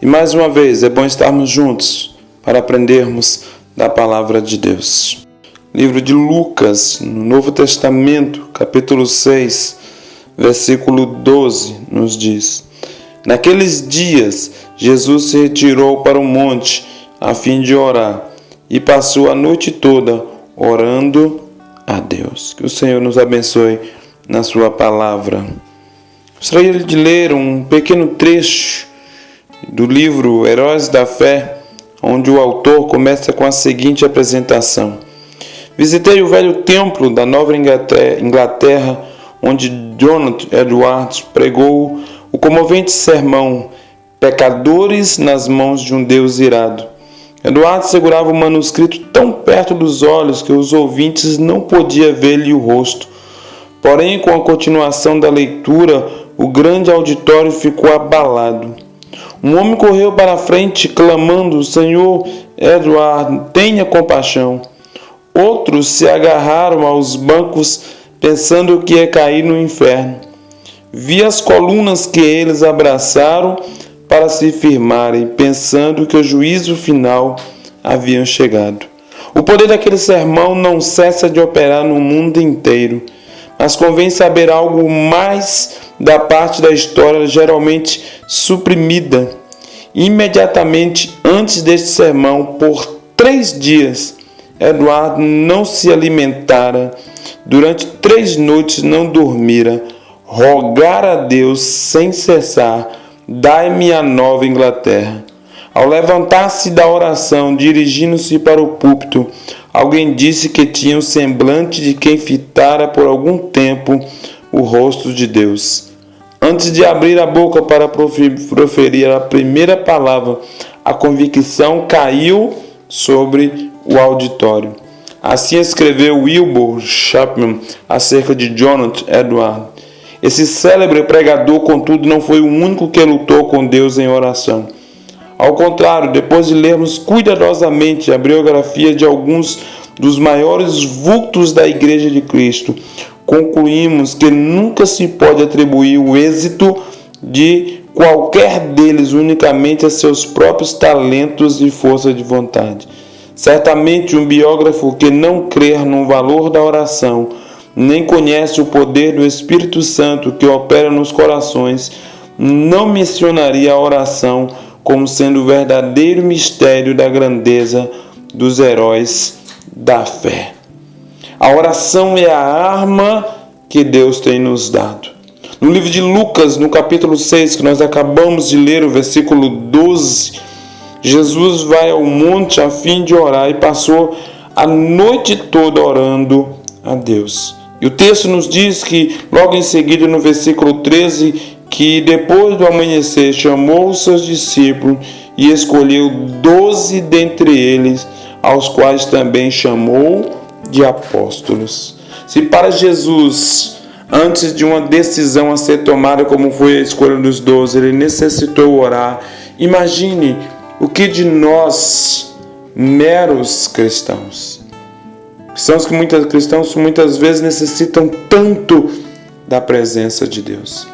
E mais uma vez, é bom estarmos juntos para aprendermos da Palavra de Deus. Livro de Lucas, no Novo Testamento, capítulo 6, versículo 12, nos diz: Naqueles dias, Jesus se retirou para o monte a fim de orar e passou a noite toda orando a Deus. Que o Senhor nos abençoe na sua palavra. Gostaria de ler um pequeno trecho do livro Heróis da Fé, onde o autor começa com a seguinte apresentação: Visitei o velho templo da Nova Inglaterra, onde Jonathan Edwards pregou o comovente sermão Pecadores nas mãos de um Deus irado. Edwards segurava o manuscrito tão perto dos olhos que os ouvintes não podiam ver-lhe o rosto. Porém, com a continuação da leitura, o grande auditório ficou abalado. Um homem correu para a frente, clamando: Senhor Edward, tenha compaixão. Outros se agarraram aos bancos, pensando que ia cair no inferno. Vi as colunas que eles abraçaram para se firmarem, pensando que o juízo final havia chegado. O poder daquele sermão não cessa de operar no mundo inteiro, mas convém saber algo mais da parte da história geralmente suprimida. Imediatamente antes deste sermão, por 3 dias, Eduardo não se alimentara, durante 3 noites não dormira, rogara a Deus sem cessar: dai-me a Nova Inglaterra. Ao levantar-se da oração, dirigindo-se para o púlpito, alguém disse que tinha o semblante de quem fitara por algum tempo o rosto de Deus. Antes de abrir a boca para proferir a primeira palavra, a convicção caiu sobre o auditório. Assim escreveu Wilbur Chapman acerca de Jonathan Edwards. Esse célebre pregador, contudo, não foi o único que lutou com Deus em oração. Ao contrário, depois de lermos cuidadosamente a biografia de alguns dos maiores vultos da Igreja de Cristo, concluímos que nunca se pode atribuir o êxito de qualquer deles unicamente a seus próprios talentos e força de vontade. Certamente, um biógrafo que não crer no valor da oração, nem conhece o poder do Espírito Santo que opera nos corações, não mencionaria a oração como sendo o verdadeiro mistério da grandeza dos heróis da fé. A oração é a arma que Deus tem nos dado. No livro de Lucas, no capítulo 6, que nós acabamos de ler, o versículo 12, Jesus vai ao monte a fim de orar e passou a noite toda orando a Deus. E o texto nos diz que, logo em seguida, no versículo 13, que depois do amanhecer chamou os seus discípulos e escolheu 12 dentre eles, aos quais também chamou de apóstolos. Se para Jesus, antes de uma decisão a ser tomada, como foi a escolha dos 12, ele necessitou orar, imagine o que de nós, meros cristãos, cristãos muitas vezes necessitam tanto da presença de Deus.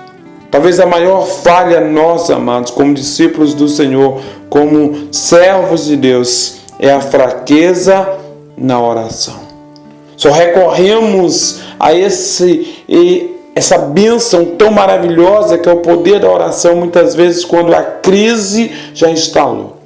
Talvez a maior falha nossa, amados, como discípulos do Senhor, como servos de Deus, é a fraqueza na oração. Só recorremos a essa bênção tão maravilhosa que é o poder da oração, muitas vezes quando a crise já instalou,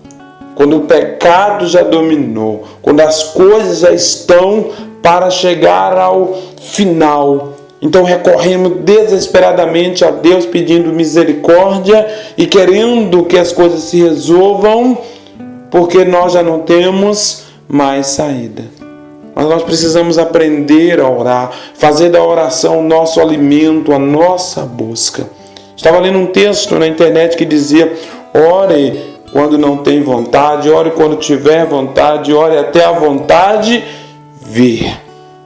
quando o pecado já dominou, quando as coisas já estão para chegar ao final. Então recorremos desesperadamente a Deus, pedindo misericórdia e querendo que as coisas se resolvam, porque nós já não temos mais saída. Mas nós precisamos aprender a orar, fazer da oração o nosso alimento, a nossa busca. Estava lendo um texto na internet que dizia: ore quando não tem vontade, ore quando tiver vontade, ore até a vontade vir.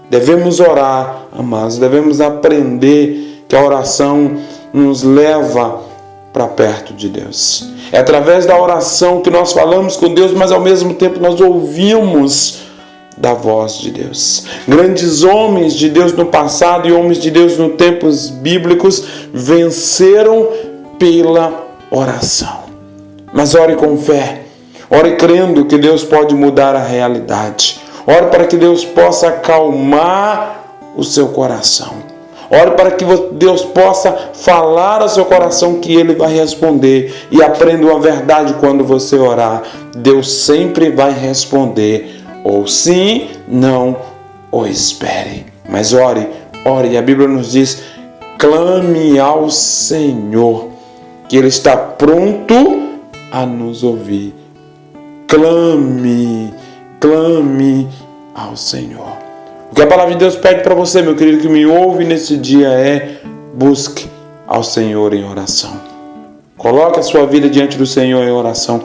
Devemos orar, amados, devemos aprender que a oração nos leva para perto de Deus. É através da oração que nós falamos com Deus, mas ao mesmo tempo nós ouvimos da voz de Deus. Grandes homens de Deus no passado e homens de Deus nos tempos bíblicos venceram pela oração. Mas ore com fé. Ore crendo que Deus pode mudar a realidade. Ore para que Deus possa acalmar o seu coração. Ore para que Deus possa falar ao seu coração que Ele vai responder. E aprenda uma verdade quando você orar. Deus sempre vai responder. Ou sim, não, ou espere. Mas ore, ore. E a Bíblia nos diz, clame ao Senhor, que Ele está pronto a nos ouvir. Clame, clame ao Senhor. O que a palavra de Deus pede para você, meu querido, que me ouve nesse dia é: busque ao Senhor em oração. Coloque a sua vida diante do Senhor em oração.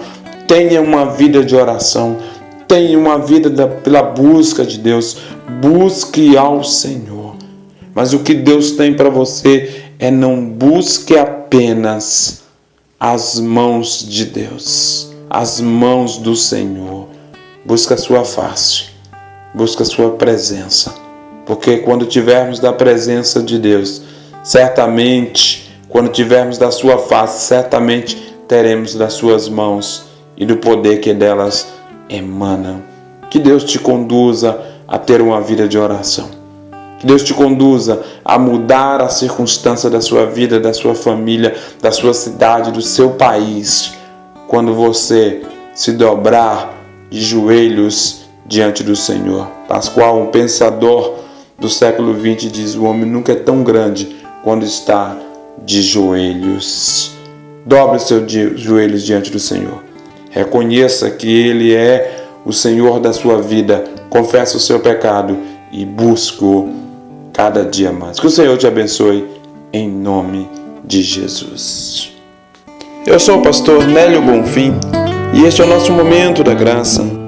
Tenha uma vida de oração. Tenha uma vida pela busca de Deus. Busque ao Senhor. Mas o que Deus tem para você é: não busque apenas as mãos de Deus, as mãos do Senhor. Busque a sua face. Busca a sua presença, porque quando tivermos da presença de Deus, certamente, quando tivermos da sua face, certamente teremos das suas mãos e do poder que delas emana. Que Deus te conduza a ter uma vida de oração. Que Deus te conduza a mudar a circunstância da sua vida, da sua família, da sua cidade, do seu país, quando você se dobrar de joelhos diante do Senhor. Pascoal, um pensador do século XX, diz: o homem nunca é tão grande quando está de joelhos. Dobre os seus joelhos diante do Senhor. Reconheça que Ele é o Senhor da sua vida. Confesse o seu pecado e busque-o cada dia mais. Que o Senhor te abençoe em nome de Jesus. Eu sou o pastor Nélio Bonfim e este é o nosso Momento da Graça.